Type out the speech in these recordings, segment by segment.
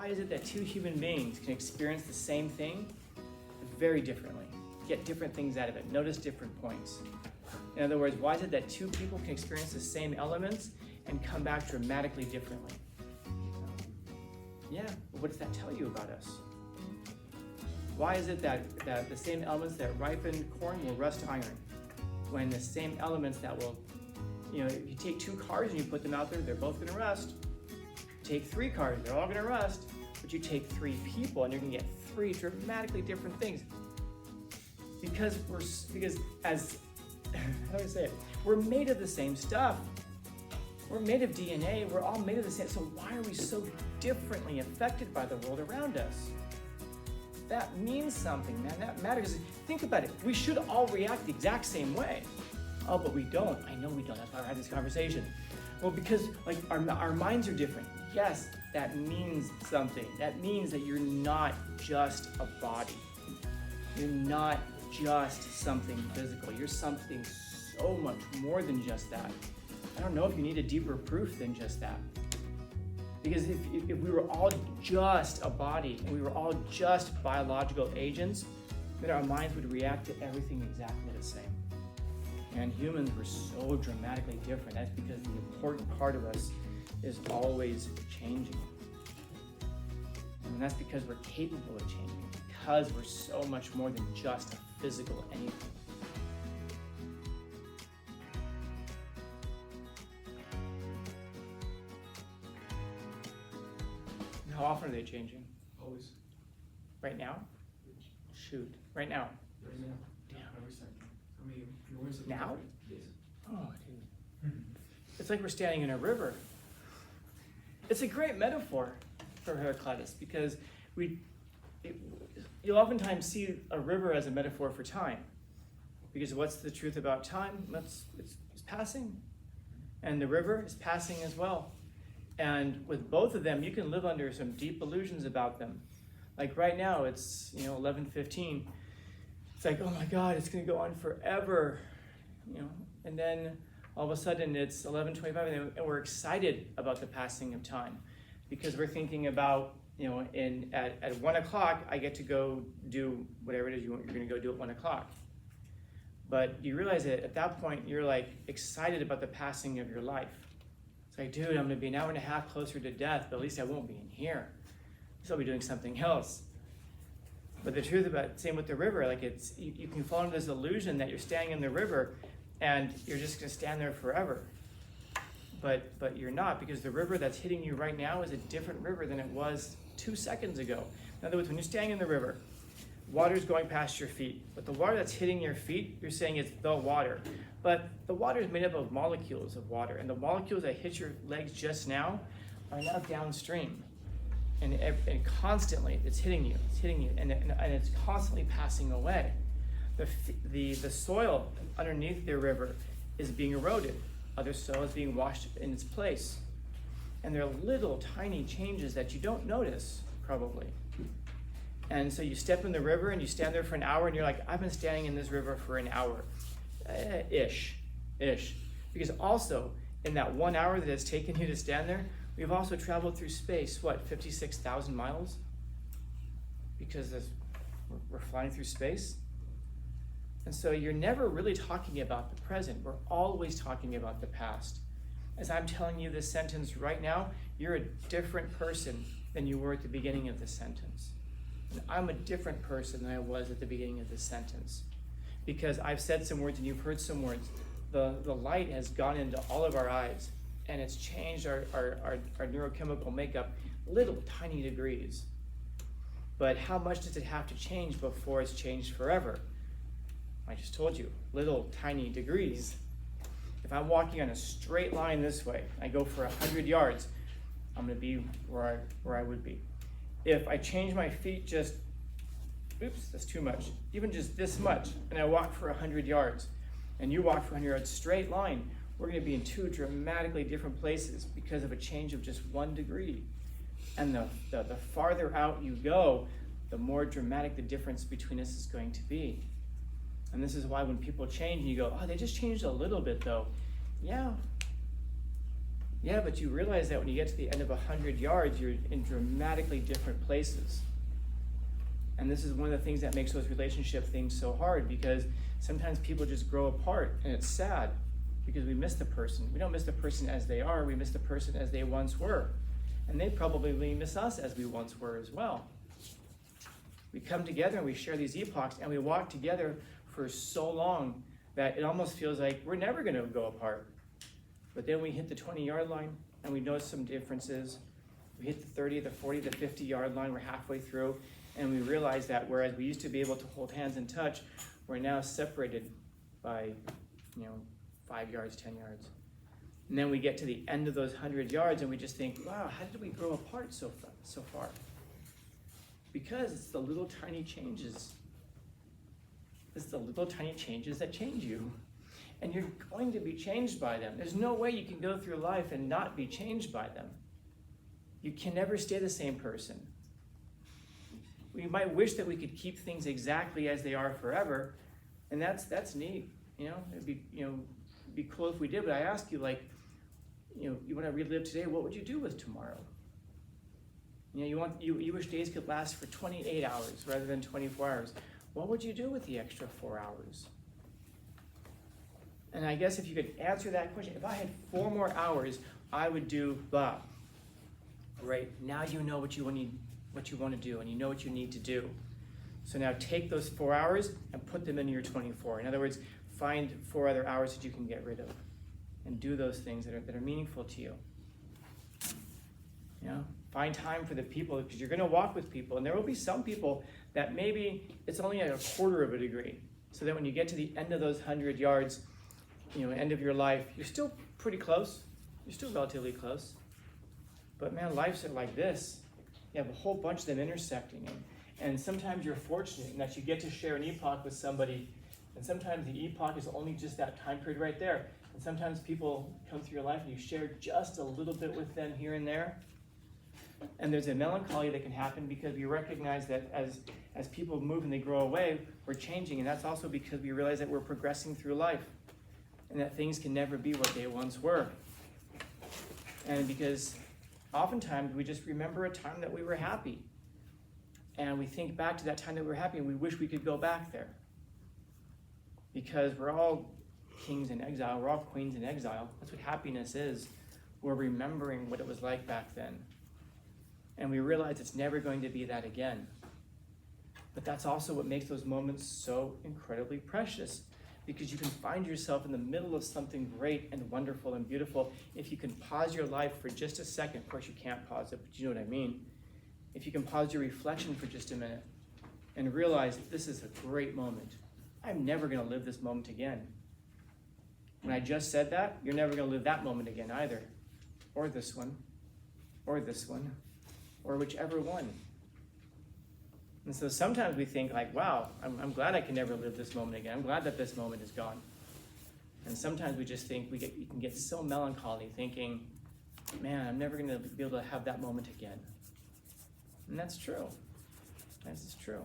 why is it that two human beings can experience the same thing very differently, get different things out of it, notice different points? In other words, why is it that two people can experience the same elements and come back dramatically differently? Yeah, but what does that tell you about us? Why is it that the same elements that ripen corn will rust iron, when the same elements that will, if you take two cars and you put them out there, they're both gonna rust. Take three cars, they're all gonna rust, but you take three people and you're gonna get three dramatically different things. Because as, how do I say it? We're made of the same stuff. We're made of DNA, we're all made of the same, so why are we so differently affected by the world around us? That means something, man, that matters. Think about it, we should all react the exact same way. Oh, but we don't. I know we don't, that's why I had this conversation. Well, because our minds are different. Yes, that means something. That means that you're not just a body. You're not just something physical. You're something so much more than just that. I don't know if you need a deeper proof than just that. Because if we were all just a body and we were all just biological agents, then our minds would react to everything exactly the same. And humans were so dramatically different. That's because the important part of us is always changing. And that's because we're capable of changing, because we're so much more than just a physical anything. How often are they changing? Always. Right now? Shoot. Right now. Right now. Damn. Every second. I mean, if you want something Now? different, yes. Oh, dude. It's like we're standing in a river. It's a great metaphor for Heraclitus because you'll oftentimes see a river as a metaphor for time. Because what's the truth about time? It's passing. And the river is passing as well. And with both of them, you can live under some deep illusions about them. Like right now, it's 11:15. It's like, oh my God, it's going to go on forever, And then all of a sudden, it's 11:25, and we're excited about the passing of time, because we're thinking about, at 1 o'clock, I get to go do whatever it is you're going to go do at 1 o'clock. But you realize that at that point, you're like excited about the passing of your life. It's like, dude, I'm going to be an hour and a half closer to death, but at least I won't be in here. So I'll be doing something else. But the truth about, same with the river, like you can fall into this illusion that you're standing in the river and you're just going to stand there forever. But you're not, because the river that's hitting you right now is a different river than it was 2 seconds ago. In other words, when you're standing in the river, water's going past your feet. But the water that's hitting your feet, you're saying it's the water. But the water is made up of molecules of water, and the molecules that hit your legs just now are now downstream. And constantly, it's hitting you, and it's constantly passing away. The soil underneath the river is being eroded. Other soil is being washed in its place. And there are little tiny changes that you don't notice, probably. And so you step in the river and you stand there for an hour and you're like, I've been standing in this river for an hour. Ish. Because also, in that 1 hour that it's taken you to stand there, we've also traveled through space, 56,000 miles? Because we're flying through space. And so you're never really talking about the present. We're always talking about the past. As I'm telling you this sentence right now, you're a different person than you were at the beginning of the sentence. And I'm a different person than I was at the beginning of this sentence. Because I've said some words and you've heard some words. The light has gone into all of our eyes, and it's changed our neurochemical makeup little tiny degrees. But how much does it have to change before it's changed forever? I just told you, little tiny degrees. If I'm walking on a straight line this way, I go for 100 yards, I'm going to be where I would be. If I change my feet just, oops, that's too much, even just this much, and I walk for 100 yards, and you walk for 100 yards straight line, we're going to be in two dramatically different places because of a change of just 1 degree. And the farther out you go, the more dramatic the difference between us is going to be. And this is why when people change, and you go, oh, they just changed a little bit though. Yeah, Yeah, but you realize that when you get to the end of 100 yards, you're in dramatically different places. And this is one of the things that makes those relationship things so hard, because sometimes people just grow apart, and it's sad because we miss the person. We don't miss the person as they are, we miss the person as they once were. And they probably miss us as we once were as well. We come together and we share these epochs, and we walk together for so long that it almost feels like we're never going to go apart. But then we hit the 20-yard line, and we notice some differences. We hit the 30, the 40, the 50-yard line, we're halfway through, and we realize that whereas we used to be able to hold hands and touch, we're now separated by, 5 yards, 10 yards. And then we get to the end of those 100 yards, and we just think, wow, how did we grow apart so far? Because it's the little tiny changes. It's the little tiny changes that change you. And you're going to be changed by them. There's no way you can go through life and not be changed by them. You can never stay the same person. We might wish that we could keep things exactly as they are forever, and that's neat. It'd be cool if we did. But I ask you, you want to relive today? What would you do with tomorrow? You wish days could last for 28 hours rather than 24 hours. What would you do with the extra 4 hours? And I guess if you could answer that question, if I had 4 more hours, I would do blah. Great. Now you know what you want to do, and you know what you need to do. So now take those 4 hours and put them into your 24. In other words, find 4 other hours that you can get rid of, and do those things that are meaningful to you. Find time for the people, because you're going to walk with people, and there will be some people that maybe it's only at 1/4 of a degree, so that when you get to the end of those 100 yards, end of your life, you're still pretty close. You're still relatively close. But man, lives are like this. You have a whole bunch of them intersecting. And sometimes you're fortunate in that you get to share an epoch with somebody, and sometimes the epoch is only just that time period right there. And sometimes people come through your life and you share just a little bit with them here and there. And there's a melancholy that can happen because we recognize that as people move and they grow away, we're changing. And that's also because we realize that we're progressing through life, and that things can never be what they once were. And because oftentimes we just remember a time that we were happy, and we think back to that time that we were happy, and we wish we could go back there. Because we're all kings in exile, we're all queens in exile. That's what happiness is. We're remembering what it was like back then. And we realize it's never going to be that again. But that's also what makes those moments so incredibly precious, because you can find yourself in the middle of something great and wonderful and beautiful if you can pause your life for just a second. Of course, you can't pause it, but you know what I mean. If you can pause your reflection for just a minute and realize this is a great moment. I'm never going to live this moment again. When I just said that, you're never going to live that moment again either. Or this one, or this one, or whichever one. And so sometimes we think wow, I'm glad I can never live this moment again. I'm glad that this moment is gone. And sometimes we just think you can get so melancholy thinking, man, I'm never going to be able to have that moment again. And that's true. That's true.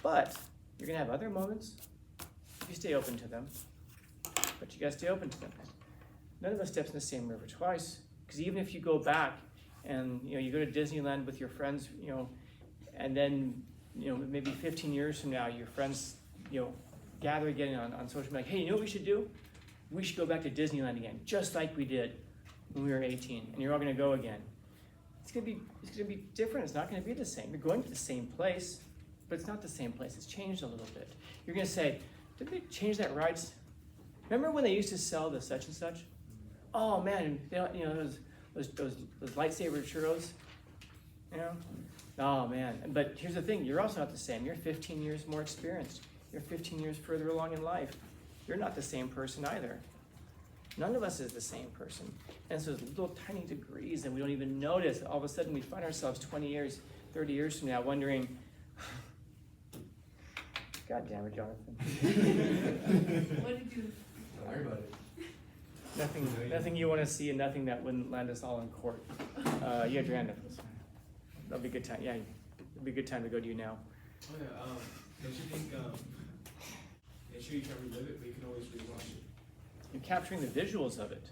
But you're going to have other moments if you stay open to them. But you got to stay open to them. None of us steps in the same river twice. Because even if you go back and you go to Disneyland with your friends, and then maybe 15 years from now, your friends gather again on social media, like, hey, you know what we should do? We should go back to Disneyland again, just like we did when we were 18, and you're all going to go again. It's going to be different. It's not going to be the same. You're going to the same place, but it's not the same place. It's changed a little bit. You're going to say, did they change that ride? Remember when they used to sell the such and such? Oh man, those lightsaber churros. Oh man. But here's the thing: you're also not the same. You're 15 years more experienced. You're 15 years further along in life. You're not the same person either. None of us is the same person. And so there's little tiny degrees that we don't even notice. All of a sudden we find ourselves 20 years, 30 years from now wondering, God damn it, Jonathan. What did you... Don't worry about it. Nothing you want to see, and nothing that wouldn't land us all in court. You had your hand up. That'll be a good time. Yeah, it'll be a good time to go to you now. Oh yeah, don't you think, sure you can relive it, but you can always rewatch it. You're capturing the visuals of it.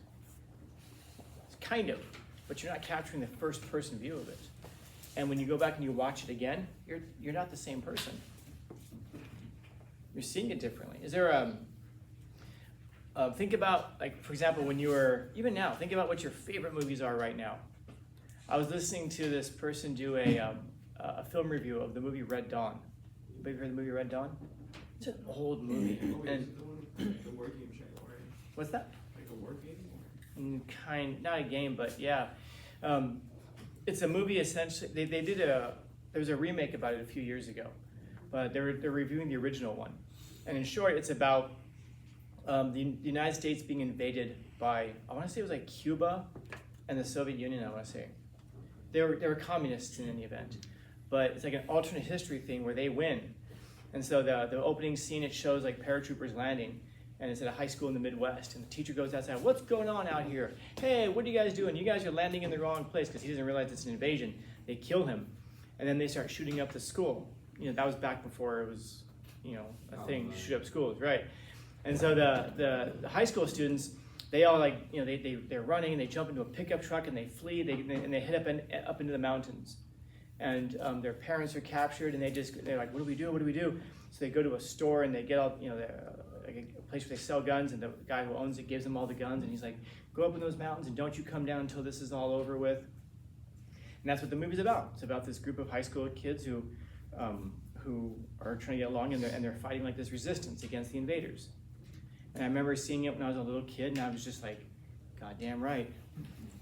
kind of, but you're not capturing the first person view of it. And when you go back and you watch it again, you're not the same person. You're seeing it differently. Is there think about, like, for example, when you were, even now, think about what your favorite movies are right now. I was listening to this person do a film review of the movie Red Dawn. Have you heard the movie Red Dawn? It's an old movie. Oh, wait, is And it the one with the word game channel, right? what's that? Like a word game? Not a game, but yeah. It's a movie essentially, they did there was a remake about it a few years ago, but they're reviewing the original one. And in short, it's about the United States being invaded by, I want to say it was like Cuba and the Soviet Union, I want to say. They were communists in any event, but it's like an alternate history thing where they win. And so the opening scene, it shows like paratroopers landing, and it's at a high school in the Midwest, and the teacher goes outside, "What's going on out here? Hey, what are you guys doing? You guys are landing in the wrong place," because he doesn't realize it's an invasion. They kill him, and then they start shooting up the school. That was back before it was, a thing, shoot up schools, right? And so the high school students, they all they're running, and they jump into a pickup truck, and they flee, and they head up into the mountains. And their parents are captured, and they're like, what do we do? What do we do? So they go to a store, and they get all, like a place where they sell guns, and the guy who owns it gives them all the guns, and he's like, go up in those mountains, and don't you come down until this is all over with. And that's what the movie's about. It's about this group of high school kids who are trying to get along, and they're fighting like this resistance against the invaders. And I remember seeing it when I was a little kid, and I was just like, God damn right.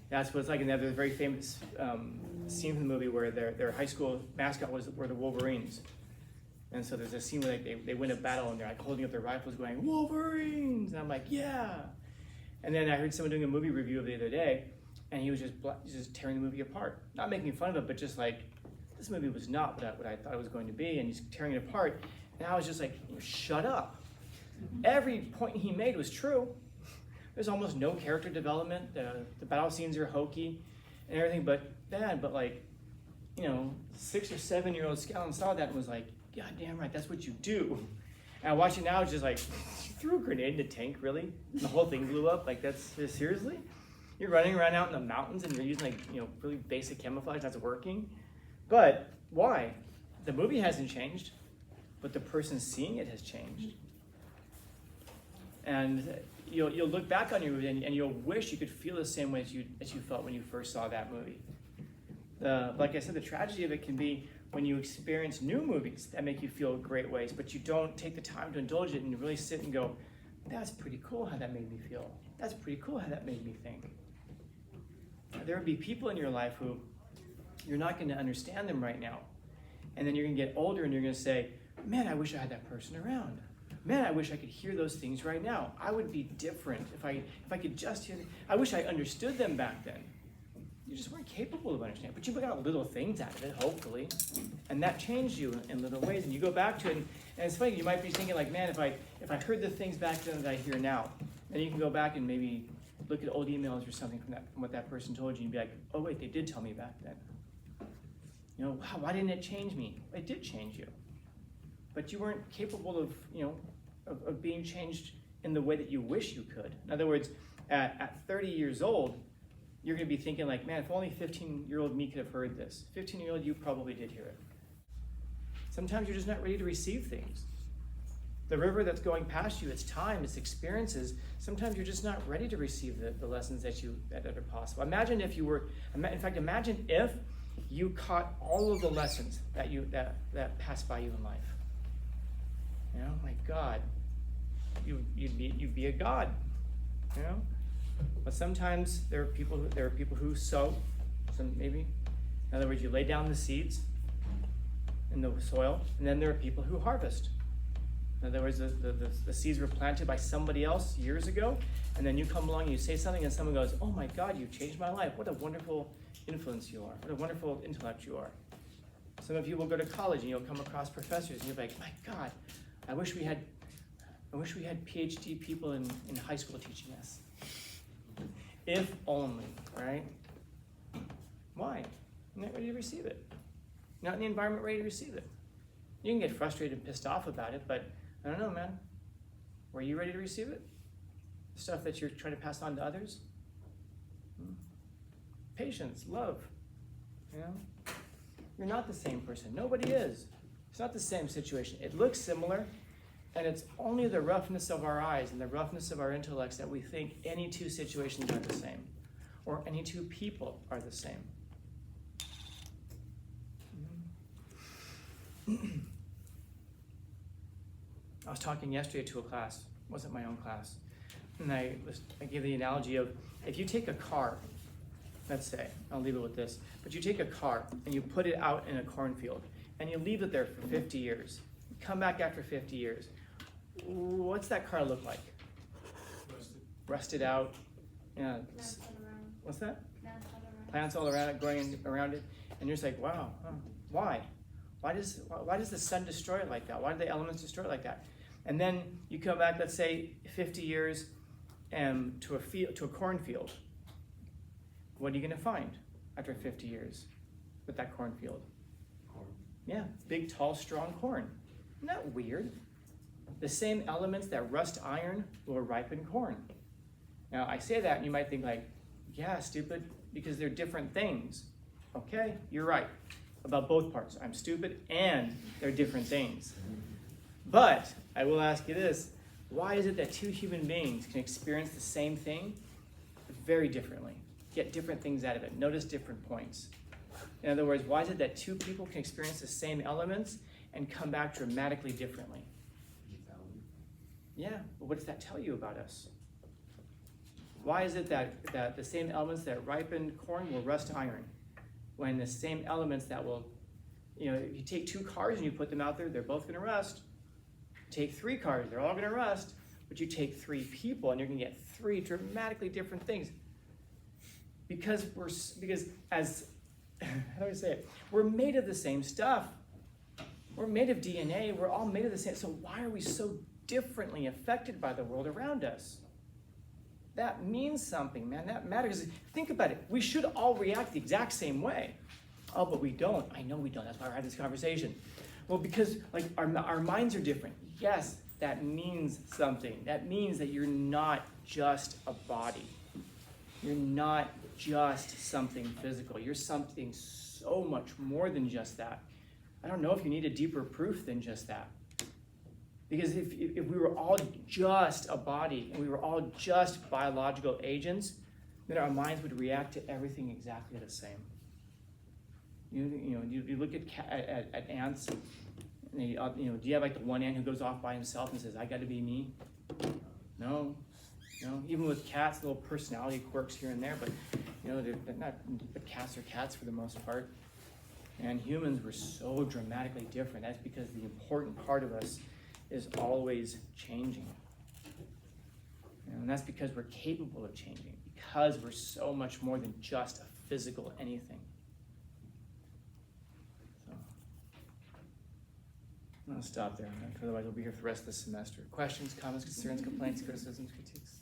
That's what it's like. And there's a very famous scene from the movie where their high school mascot were the Wolverines. And so there's a scene where they win a battle, and they're like holding up their rifles going, Wolverines! And I'm like, yeah! And then I heard someone doing a movie review of it the other day, and he was just tearing the movie apart. Not making fun of it, but just like, this movie was not what I thought it was going to be, and he's tearing it apart. And I was just like, shut up. Every point he made was true. There's almost no character development. The battle scenes are hokey and everything, but bad. But 6 or 7 year old Scallon saw that and was like, God damn right, that's what you do. And I watch it now, it's just like, you threw a grenade in a tank, really? And the whole thing blew up? Like, that's seriously? You're running around out in the mountains and you're using really basic camouflage that's working? But why? The movie hasn't changed, but the person seeing it has changed. And you'll look back on your movie and you'll wish you could feel the same way as you felt when you first saw that movie. Like I said, the tragedy of it can be when you experience new movies that make you feel great ways, but you don't take the time to indulge it and really sit and go, that's pretty cool how that made me feel. That's pretty cool how that made me think. There will be people in your life who you're not going to understand them right now. And then you're going to get older and you're going to say, man, I wish I had that person around. Man, I wish I could hear those things right now. I would be different if I could just hear them. I wish I understood them back then. You just weren't capable of understanding. But you got little things out of it, hopefully. And that changed you in little ways. And you go back to it, and it's funny, you might be thinking like, man, if I heard the things back then that I hear now, then you can go back and maybe look at old emails or something from what that person told you and be like, oh wait, they did tell me back then. Wow, why didn't it change me? It did change you. But you weren't capable of being changed in the way that you wish you could. In other words, at 30 years old, you're going to be thinking like, man, if only 15-year-old me could have heard this. 15-year-old you probably did hear it. Sometimes you're just not ready to receive things. The river that's going past you, its time, its experiences, sometimes you're just not ready to receive the lessons that are possible. Imagine if you caught all of the lessons that passed by you in life. My God, you'd be a god, But sometimes there are people who sow, maybe. In other words, you lay down the seeds in the soil, and then there are people who harvest. In other words, the seeds were planted by somebody else years ago, and then you come along and you say something, and someone goes, "Oh my God, you've changed my life! What a wonderful influence you are! What a wonderful intellect you are!" Some of you will go to college and you'll come across professors, and you'll be like, "My God, I wish we had PhD people in high school teaching us." If only, right? Why? You're not ready to receive it. Not in the environment ready to receive it. You can get frustrated and pissed off about it, but I don't know, man. Were you ready to receive it? The stuff that you're trying to pass on to others? patience, love. You know? You're not the same person. Nobody is. It's not the same situation. It looks similar, and it's only the roughness of our eyes and the roughness of our intellects that we think any two situations are the same, or any two people are the same. I was talking yesterday to a class. It wasn't my own class. And I gave the analogy of, if you take a car, let's say, I'll leave it with this, but you take a car and you put it out in a cornfield and you leave it there for 50 years. You come back after 50 years. What's that car look like? Rusted out. Yeah. Plants all around. What's that? Plants all around. Plants all around it, growing around it. And you're just like, wow, why? Why does the sun destroy it like that? Why do the elements destroy it like that? And then you come back, let's say, 50 years to a cornfield. What are you going to find after 50 years with that cornfield? Corn. Yeah, big, tall, strong corn. Isn't that weird? The same elements that rust iron will ripen corn. Now, I say that and you might think like, yeah, stupid, because they're different things. Okay, you're right about both parts. I'm stupid and they're different things. But I will ask you this, why is it that two human beings can experience the same thing very differently? Get different things out of it, notice different points. In other words, why is it that two people can experience the same elements and come back dramatically differently? Yeah, but what does that tell you about us? Why is it that the same elements that ripen corn will rust iron, when the same elements that will, if you take two cars and you put them out there, they're both going to rust. Take three cars, they're all going to rust. But you take three people and you're going to get three dramatically different things. Because as, how do I say it? We're made of the same stuff. We're made of DNA. We're all made of the same. So why are we so differently affected by the world around us? That means something, man. That matters. Think about it. We should all react the exact same way. Oh, but we don't. I know we don't. That's why we're having this conversation. Well, because like our minds are different. Yes, that means something. That means that you're not just a body. You're not just something physical. You're something so much more than just that. I don't know if you need a deeper proof than just that. Because if we were all just a body and we were all just biological agents, then our minds would react to everything exactly the same. You look at ants. And they, do you have like the one ant who goes off by himself and says, "I got to be me"? No. Even with cats, little personality quirks here and there, but they're not. But cats are cats for the most part. And humans were so dramatically different. That's because the important part of us is always changing. And that's because we're capable of changing, because we're so much more than just a physical anything. So I'll stop there, otherwise we'll be here for the rest of the semester. Questions, comments, concerns, complaints, criticisms, critiques?